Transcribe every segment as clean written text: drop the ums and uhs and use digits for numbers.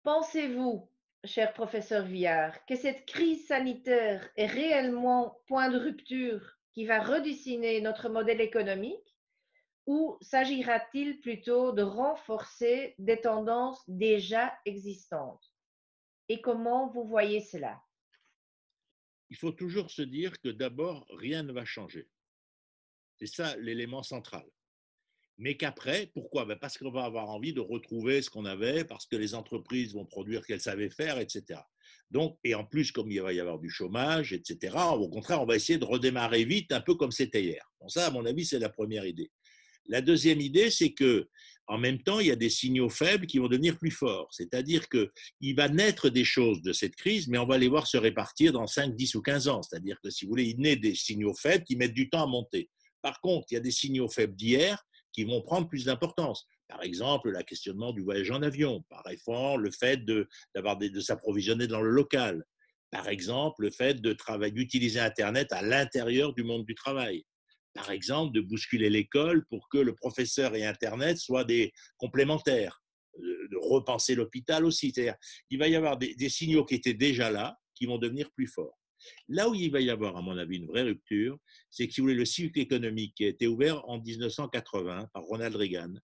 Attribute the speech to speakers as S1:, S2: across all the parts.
S1: Pensez-vous, cher professeur Viard, que cette crise sanitaire est réellement point de rupture qui va redessiner notre modèle économique ou s'agira-t-il plutôt de renforcer des tendances déjà existantes? Et comment vous voyez cela?
S2: Il faut toujours se dire que d'abord, rien ne va changer. C'est ça l'élément central. Mais qu'après, pourquoi? Parce qu'on va avoir envie de retrouver ce qu'on avait, parce que les entreprises vont produire ce qu'elles savaient faire, etc. Donc, et en plus, comme il va y avoir du chômage, etc., au contraire, on va essayer de redémarrer vite, un peu comme c'était hier. Bon, ça, à mon avis, c'est la première idée. La deuxième idée, c'est que, en même temps, il y a des signaux faibles qui vont devenir plus forts. C'est-à-dire qu'il va naître des choses de cette crise, mais on va les voir se répartir dans 5, 10 ou 15 ans. C'est-à-dire que, si vous voulez, il naît des signaux faibles qui mettent du temps à monter. Par contre, il y a des signaux faibles d'hier qui vont prendre plus d'importance. Par exemple, le questionnement du voyage en avion. Par exemple, le fait de s'approvisionner dans le local. Par exemple, le fait d'utiliser Internet à l'intérieur du monde du travail. Par exemple, de bousculer l'école pour que le professeur et Internet soient des complémentaires, de repenser l'hôpital aussi. C'est-à-dire, il va y avoir des signaux qui étaient déjà là, qui vont devenir plus forts. Là où il va y avoir, à mon avis, une vraie rupture, c'est que si vous voulez, le cycle économique qui a été ouvert en 1980 par Ronald Reagan,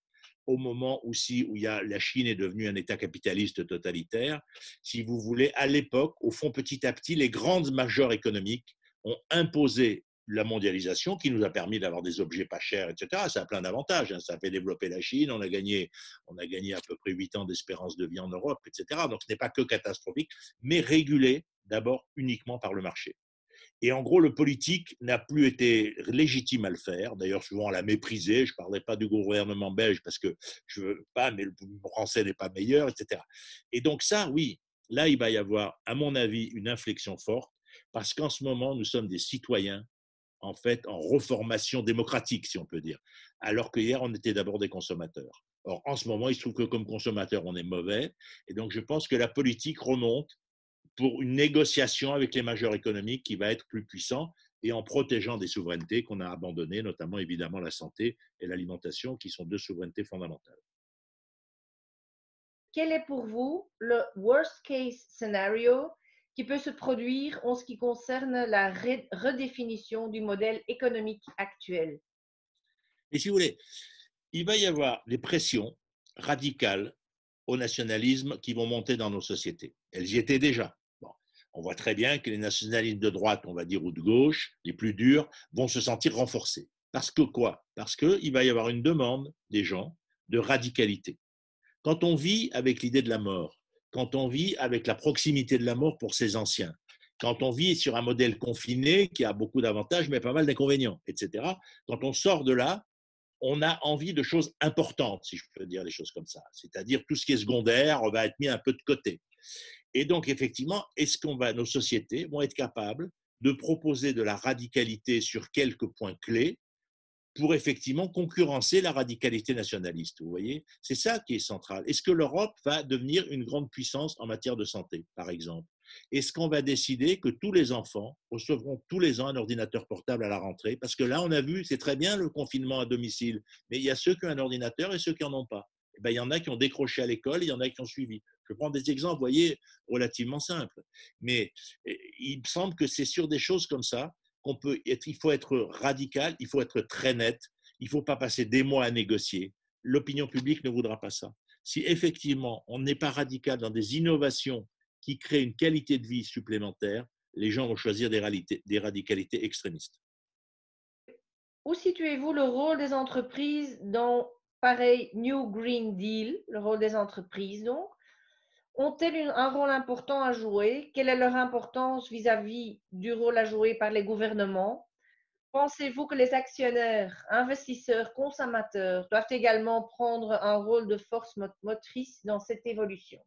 S2: au moment aussi où la Chine est devenue un État capitaliste totalitaire, si vous voulez, à l'époque, au fond, petit à petit, les grandes majors économiques ont imposé la mondialisation qui nous a permis d'avoir des objets pas chers, etc. Ça a plein d'avantages. Ça a fait développer la Chine. On a gagné à peu près 8 ans d'espérance de vie en Europe, etc. Donc ce n'est pas que catastrophique, mais régulé d'abord uniquement par le marché. Et en gros, le politique n'a plus été légitime à le faire. D'ailleurs, souvent, on l'a méprisé. Je ne parlerai pas du gouvernement belge parce que je ne veux pas, mais le français n'est pas meilleur, etc. Et donc ça, oui, là, il va y avoir, à mon avis, une inflexion forte parce qu'en ce moment, nous sommes des citoyens en fait, en reformation démocratique, si on peut dire. Alors que hier, on était d'abord des consommateurs. Or, en ce moment, il se trouve que comme consommateur, on est mauvais. Et donc, je pense que la politique remonte pour une négociation avec les majeurs économiques qui va être plus puissant et en protégeant des souverainetés qu'on a abandonnées, notamment évidemment la santé et l'alimentation, qui sont deux souverainetés fondamentales.
S1: Quel est pour vous le worst case scenario qui peut se produire en ce qui concerne la redéfinition du modèle économique actuel?
S2: Et si vous voulez, il va y avoir des pressions radicales au nationalisme qui vont monter dans nos sociétés. Elles y étaient déjà. Bon. On voit très bien que les nationalismes de droite, on va dire, ou de gauche, les plus durs, vont se sentir renforcés. Parce que quoi? Parce qu'il va y avoir une demande des gens de radicalité. Quand on vit avec l'idée de la mort, quand on vit avec la proximité de la mort pour ses anciens, quand on vit sur un modèle confiné qui a beaucoup d'avantages mais pas mal d'inconvénients, etc., quand on sort de là, on a envie de choses importantes, si je peux dire les choses comme ça. C'est-à-dire tout ce qui est secondaire va être mis un peu de côté. Et donc, effectivement, nos sociétés vont être capables de proposer de la radicalité sur quelques points clés pour effectivement concurrencer la radicalité nationaliste. Vous voyez, c'est ça qui est central. Est-ce que l'Europe va devenir une grande puissance en matière de santé, par exemple? Est-ce qu'on va décider que tous les enfants recevront tous les ans un ordinateur portable à la rentrée? Parce que là, on a vu, c'est très bien le confinement à domicile, mais il y a ceux qui ont un ordinateur et ceux qui n'en ont pas. Eh ben, il y en a qui ont décroché à l'école, il y en a qui ont suivi. Je prends des exemples, vous voyez, relativement simples. Mais il me semble que c'est sur des choses comme ça il faut être radical, il faut être très net, il ne faut pas passer des mois à négocier. L'opinion publique ne voudra pas ça. Si effectivement on n'est pas radical dans des innovations qui créent une qualité de vie supplémentaire, les gens vont choisir des radicalités extrémistes.
S1: Où situez-vous le rôle des entreprises dans pareil New Green Deal, le rôle des entreprises donc? Ont-elles un rôle important à jouer? Quelle est leur importance vis-à-vis du rôle à jouer par les gouvernements? Pensez-vous que les actionnaires, investisseurs, consommateurs doivent également prendre un rôle de force motrice dans cette évolution?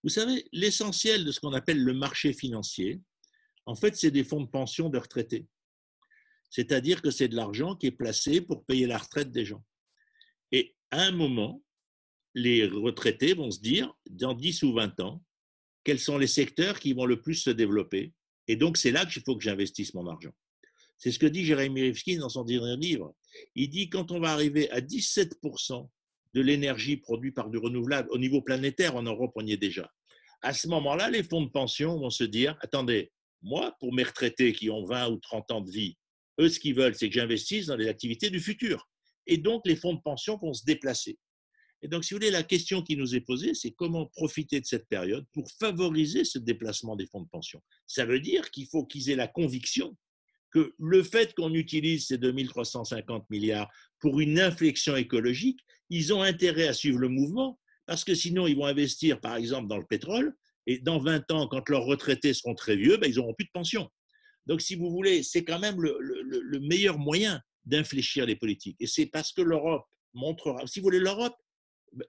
S2: Vous savez, l'essentiel de ce qu'on appelle le marché financier, en fait, c'est des fonds de pension de retraités. C'est-à-dire que c'est de l'argent qui est placé pour payer la retraite des gens. Et à un moment, les retraités vont se dire, dans 10 ou 20 ans, quels sont les secteurs qui vont le plus se développer. Et donc, c'est là qu'il faut que j'investisse mon argent. C'est ce que dit Jérémy Rifkin dans son dernier livre. Il dit, quand on va arriver à 17% de l'énergie produite par du renouvelable. Au niveau planétaire, en Europe, on y est déjà. À ce moment-là, les fonds de pension vont se dire, attendez, moi, pour mes retraités qui ont 20 ou 30 ans de vie, eux, ce qu'ils veulent, c'est que j'investisse dans les activités du futur. Et donc, les fonds de pension vont se déplacer. Et donc, si vous voulez, la question qui nous est posée, c'est comment profiter de cette période pour favoriser ce déplacement des fonds de pension. Ça veut dire qu'il faut qu'ils aient la conviction que le fait qu'on utilise ces 2350 milliards pour une inflexion écologique, ils ont intérêt à suivre le mouvement, parce que sinon, ils vont investir, par exemple, dans le pétrole, et dans 20 ans, quand leurs retraités seront très vieux, ben, ils n'auront plus de pension. Donc, si vous voulez, c'est quand même le meilleur moyen d'infléchir les politiques. Et c'est parce que l'Europe montrera, si vous voulez, l'Europe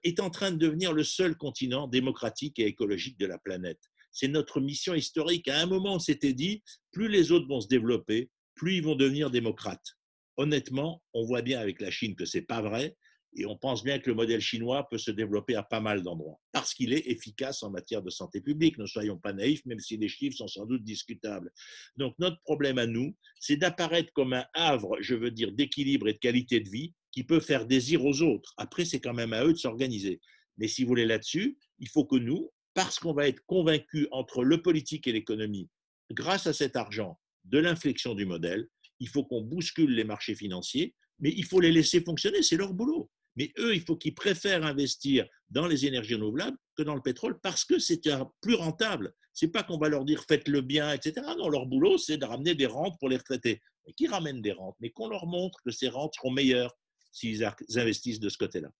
S2: est en train de devenir le seul continent démocratique et écologique de la planète. C'est notre mission historique. À un moment, on s'était dit, plus les autres vont se développer, plus ils vont devenir démocrates. Honnêtement, on voit bien avec la Chine que ce n'est pas vrai, et on pense bien que le modèle chinois peut se développer à pas mal d'endroits, parce qu'il est efficace en matière de santé publique. Ne soyons pas naïfs, même si les chiffres sont sans doute discutables. Donc notre problème à nous, c'est d'apparaître comme un havre, je veux dire, d'équilibre et de qualité de vie, qui peut faire désir aux autres. Après, c'est quand même à eux de s'organiser. Mais si vous voulez là-dessus, il faut que nous, parce qu'on va être convaincus entre le politique et l'économie, grâce à cet argent, de l'inflexion du modèle, il faut qu'on bouscule les marchés financiers, mais il faut les laisser fonctionner, c'est leur boulot. Mais eux, il faut qu'ils préfèrent investir dans les énergies renouvelables que dans le pétrole parce que c'est plus rentable. Ce n'est pas qu'on va leur dire faites le bien, etc. Non, leur boulot, c'est de ramener des rentes pour les retraités. Mais qui ramènent des rentes, mais qu'on leur montre que ces rentes seront meilleures s'ils investissent de ce côté-là.